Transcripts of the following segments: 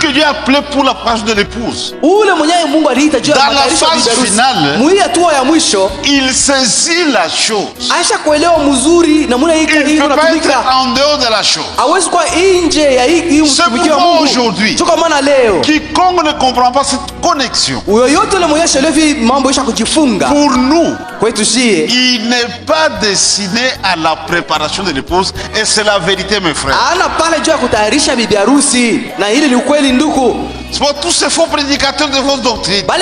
que Dieu a appelé pour la page de l'épouse. Dans la phase finale, il saisit la chose. Il ne peut pas être en dehors de la chose. C'est pourquoi aujourd'hui, quiconque ne comprend pas cette connexion, pour nous, il n'est pas destiné à la préparation de l'épouse. Et c'est la vérité, mes frères. C'est pour tous ces faux prédicateurs de fausses doctrines. Mais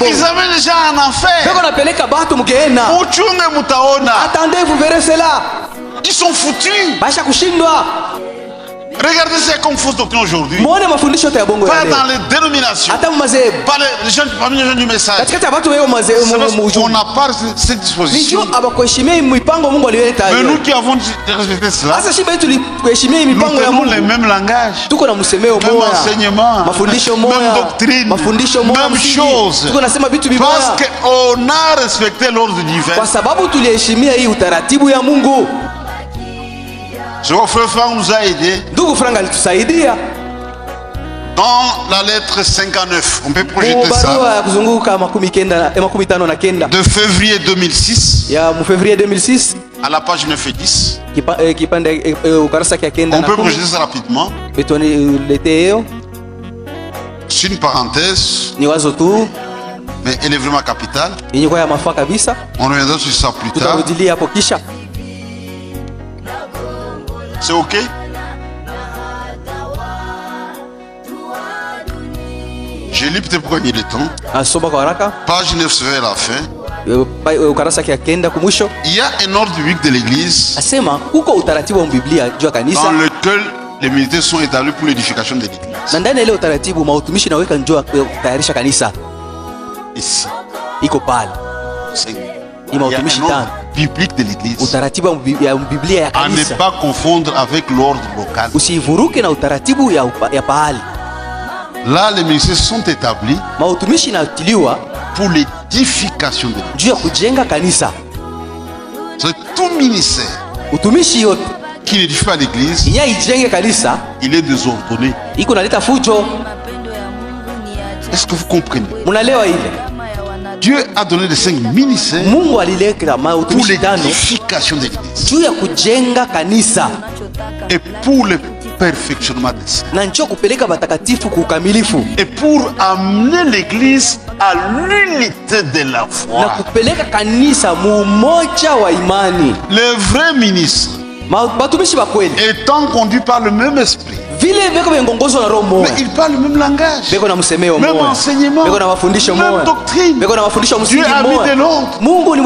ils amènent les gens en enfer. Attendez, vous verrez cela. Ils sont foutus. Regardez c'est comme fausse doctrine aujourd'hui. Pas dans les dénominations. Parmi les gens du message. On n'a pas cette disposition. Mais nous qui avons respecté cela, nous avons les mêmes langages, même enseignements, même doctrine, même choses. Parce qu'on a respecté l'ordre divin. Ce que frère Franck nous a aidé. Dans la lettre 59, on peut projeter ça. De février 2006. À la page 9 et 10. On peut projeter ça rapidement. C'est une parenthèse. Mais elle est vraiment capitale. On reviendra sur ça plus tard. C'est ok? Je lis peut-être pour gagner le temps. Page 9 se fait à la fin. Il y a un ordre biblique de l'église dans lequel les militaires sont établis pour l'édification de l'église. Ici. Il y a un ordre biblique de l'église. À ne pas confondre avec l'ordre local. Là, les ministères sont établis pour l'édification de l'église. C'est tout ministère qui n'édifie pas l'église, il est désordonné. Est-ce que vous comprenez? Dieu a donné les 5 ministères pour l'édification de l'église et pour le perfectionnement des saints et pour amener l'église à l'unité de la foi. Les vrais ministres étant conduits par le même esprit, mais ils parlent le même langage, même enseignement, même doctrine. Dieu a mis de l'ordre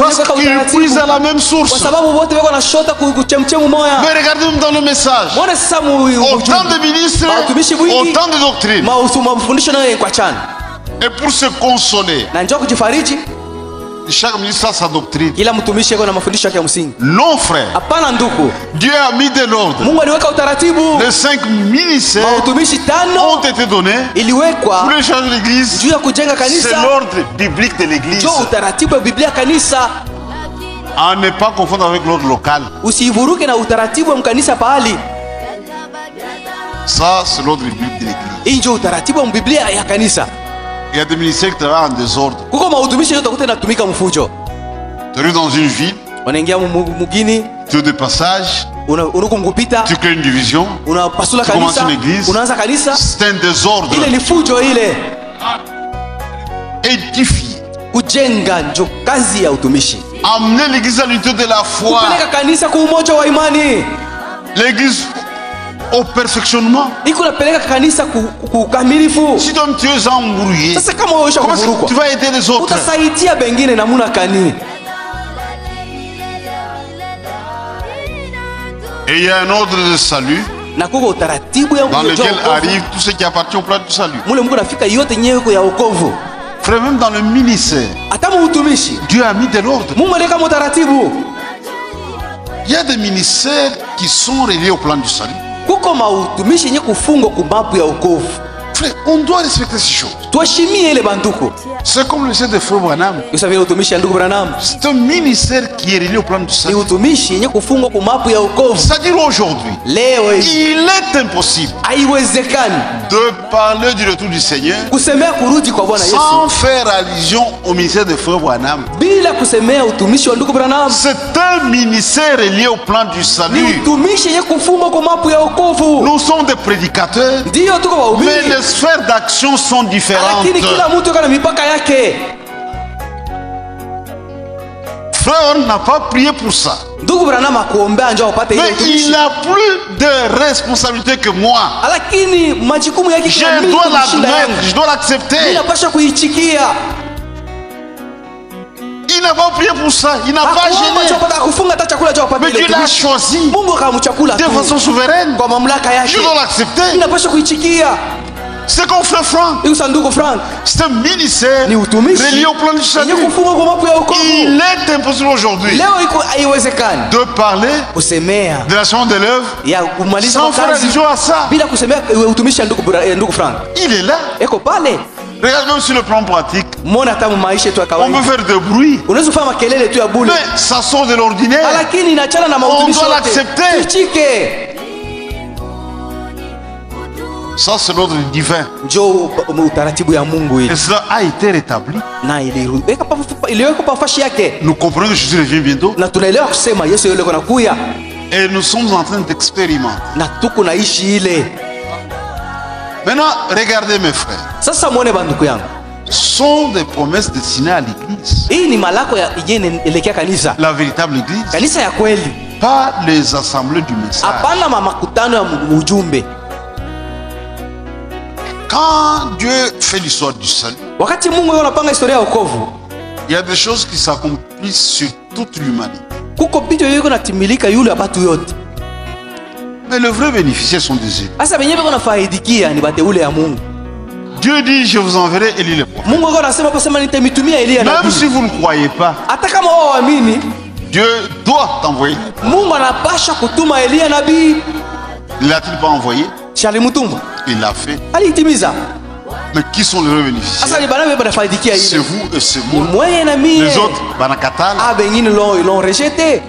parce qu'ils puisent à la même source. Mais regardez dans le message, autant de ministres, autant de doctrines. Et pour se consoler, chaque ministre a sa doctrine. Non, frère. Dieu a mis de l'ordre. Les 5 ministères ont été donnés pour les charges de l'église. C'est l'ordre biblique de l'église. À ne pas confondre avec l'ordre local. Ça, c'est l'ordre biblique de l'église. Il y a des ministères qui travaillent en désordre. Tu arrives dans une ville, tu es de passage, tu crées une division, tu commences une église, c'est un désordre. Édifier, amener l'église à l'unité de la foi, l'église au perfectionnement. Si toi tu es embrouillé, comment tu vas aider les autres? Et il y a un ordre de salut dans lequel arrive tout ce qui appartient au plan du salut. Frère, même dans le ministère, Dieu a mis de l'ordre. Il y a des ministères qui sont reliés au plan du salut. Frère, on doit respecter ces choses. C'est comme le ministère de Frère Branham. C'est un ministère qui est relié au plan du salut. C'est-à-dire aujourd'hui, il est impossible de parler du retour du Seigneur sans faire allusion au ministère de Frère Branham. C'est un ministère relié au plan du salut. Nous sommes des prédicateurs, mais les sphères d'action sont différentes. Frère n'a pas prié pour ça. Mais il a plus de responsabilité que moi. Je dois l'admettre, je dois l'accepter. Il n'a pas prié pour ça, il n'a pas gêné. Mais Dieu l'a choisi de façon souveraine. Je dois l'accepter. C'est comme Frère Franck. C'est un ministère relié au plan du salut. Il est impossible aujourd'hui de parler de la semence de l'œuvre sans faire allusion à ça. Il est là. Regarde, même sur le plan pratique, on peut faire de bruit, mais ça sort de l'ordinaire. On doit l'accepter. Ça, c'est l'ordre divin. Et cela a été rétabli. Nous comprenons que Jésus revient bientôt. Et nous sommes en train d'expérimenter. Maintenant, regardez mes frères. Ce sont des promesses destinées à l'église. La véritable église. Pas les assemblées du message. Quand Dieu fait l'histoire du salut, il y a des choses qui s'accomplissent sur toute l'humanité. Mais le vrai bénéficiaire sont des élus. Dieu dit, je vous enverrai Élie le prophète. Même si vous ne croyez pas, Dieu doit t'envoyer. Ne l'a-t-il pas envoyé? Il l'a fait. Mais qui sont les vrais bénéficiaires? C'est vous et c'est moi. Les autres, ils l'ont rejeté.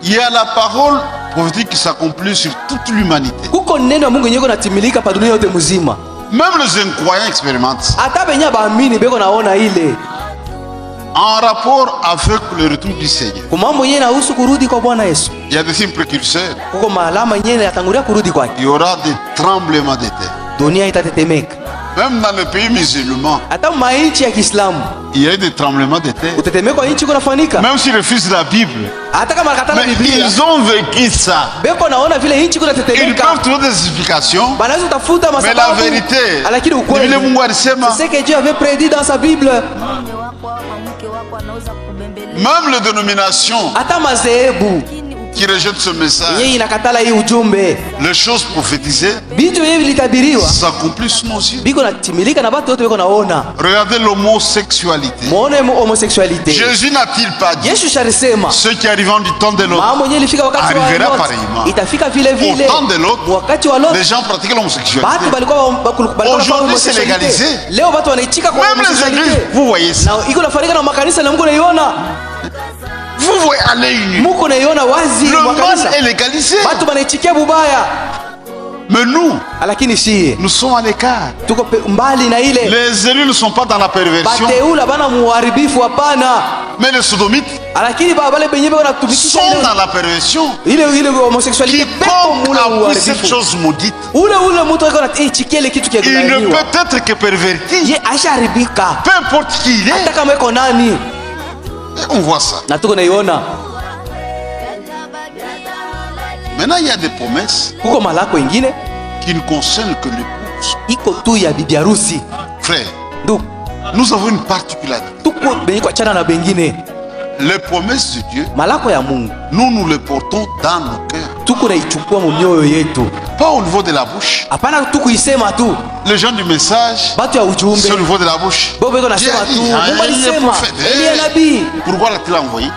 Il y a la parole prophétique qui s'accomplit sur toute l'humanité. Même les incroyants expérimentent. En rapport avec le retour du Seigneur. Il y a des signes précurseurs. Il y aura des tremblements de terre. Même dans les pays musulmans, il y a eu des tremblements de terre. Même s'ils refusent la Bible, mais ils ont vécu ça. Ils peuvent trouver des explications, mais la vérité, c'est ce que Dieu avait prédit dans sa Bible. Même les dénominations qui rejettent ce message, les choses prophétisées s'accomplissent sous nos yeux. Regardez l'homosexualité. Jésus n'a-t-il pas dit ceux qui arriveront du temps de l'autre arriveront pareillement. Au temps de l'autre, les gens pratiquent l'homosexualité. Aujourd'hui, c'est légalisé. Même les églises, vous voyez ça. Vous voyez à l'œil nu. Le mal est légalisé. Mais nous sommes à l'écart. Les élus ne sont pas dans la perversion. Mais les sodomites sont dans la perversion. Quiconque a pris cette chose maudite, il ne peut être que perverti. Peu importe qui il est. Et on voit ça. Maintenant, il y a des promesses qui ne concernent que l'épouse. Frère, nous avons une particularité. Les promesses de Dieu, nous les portons dans nos cœurs. Pas au niveau de la bouche. Les gens du message, c'est au niveau de la bouche. Pourquoi l'a-t-il envoyé?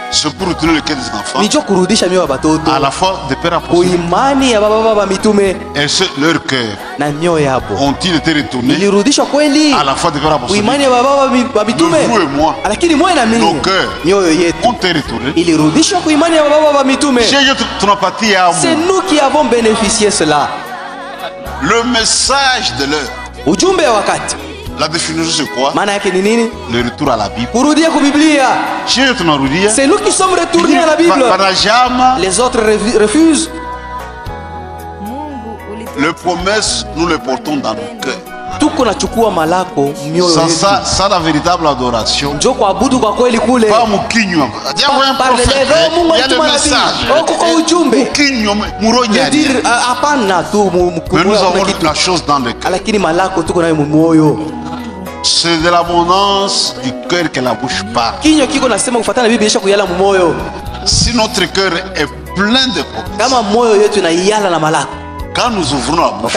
C'est pour retourner le cœur des enfants. Nicho kurudisha mioyo ya batoto. À la fois des pères apôtres. Kuimani ya baba mitume. Et leur cœur. Na mioyo yabo. Ont-ils été retournés? Ilirudishwa kweli. À la fois des pères apôtres. Kuimani ya baba mitume. De vous et moi. Lakini moyo na mimi. Nos cœurs. Mioyo yetu. Ont été retournés. Ilirudishwa kuimani ya baba mitume. C'est nous qui avons bénéficié cela. Le message de l'heure. Ujumbe wa wakati. La définition c'est quoi? Maana yake ni nini? Le retour à la Bible. Kurudia kwa Biblia. C'est nous qui sommes retournés à la Bible. Les autres refusent. Les promesses, nous les portons dans nos cœurs. Tuko nachukua malako mioyo yetu. Ça la véritable adoration. Njoo kuabudu kwa kweli kule. Pas mkinywa. Il y a le message. Kuko ujumbe. Mkinywa muronyari. Hapana tu mais nous avons la chose dans le cœur. Lakini malako tuko nayo moyo. C'est de l'abondance du cœur que la bouche parle. Kinywa kiko nasema kufuatana na Biblia isha kuyala moyo. Si notre cœur est plein de promesses. Kama moyo yetu inayala na malako. Quand nous ouvrons la bouche,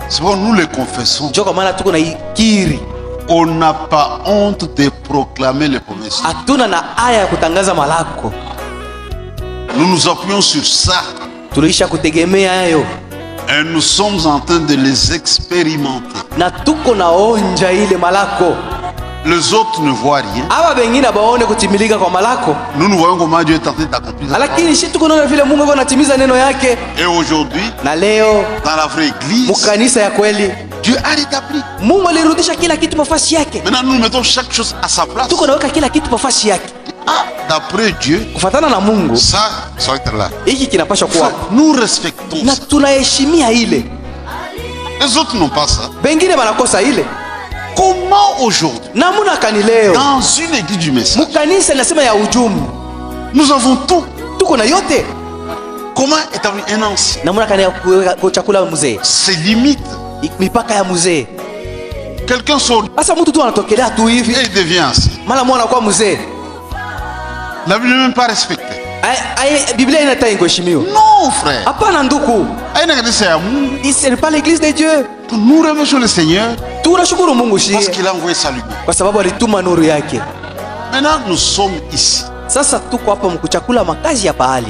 c'est bon, nous les confessons. On n'a pas honte de proclamer les promesses. Nous nous appuyons sur ça. Et nous sommes en train de les expérimenter. Les autres ne voient rien. Nous voyons comment Dieu est en train d'accomplir. Et aujourd'hui, dans la vraie église, Dieu a rétabli. Maintenant, nous mettons chaque chose à sa place. D'après Dieu, ça va être là. Nous respectons ça. Les autres n'ont pas ça. Comment aujourd'hui, dans une église du message, nous avons tout. Comment établir un ancien? C'est limite. Quelqu'un sort et il devient ancien. La Bible n'est même pas respectée. Non, frère. Ce n'est pas l'église de Dieu. Nous remercions le Seigneur parce qu'il a envoyé sa lumière. Maintenant, nous sommes ici.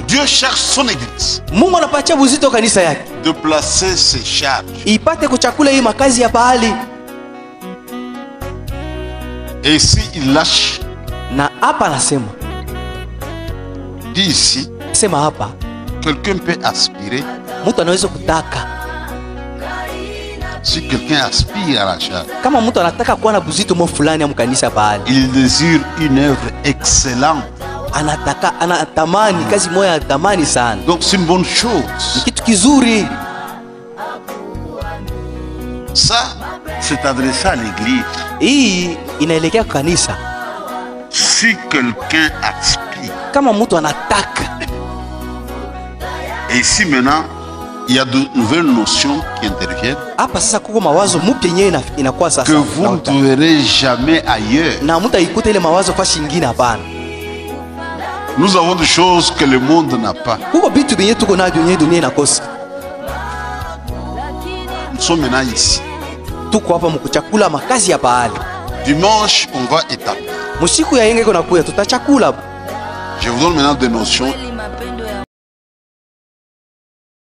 Dieu cherche son église de placer ses charges. Et si il lâche, dit ici, quelqu'un peut aspirer. Si quelqu'un aspire à la charge, il désire une œuvre excellente. Donc c'est une bonne chose. Ça, c'est adressé à l'église. Si quelqu'un aspire, et ici maintenant, il y a de nouvelles notions qui interviennent que vous ne trouverez jamais ailleurs. Nous avons des choses que le monde n'a pas. Nous sommes maintenant ici. Dimanche, on va établir. Je vous donne maintenant des notions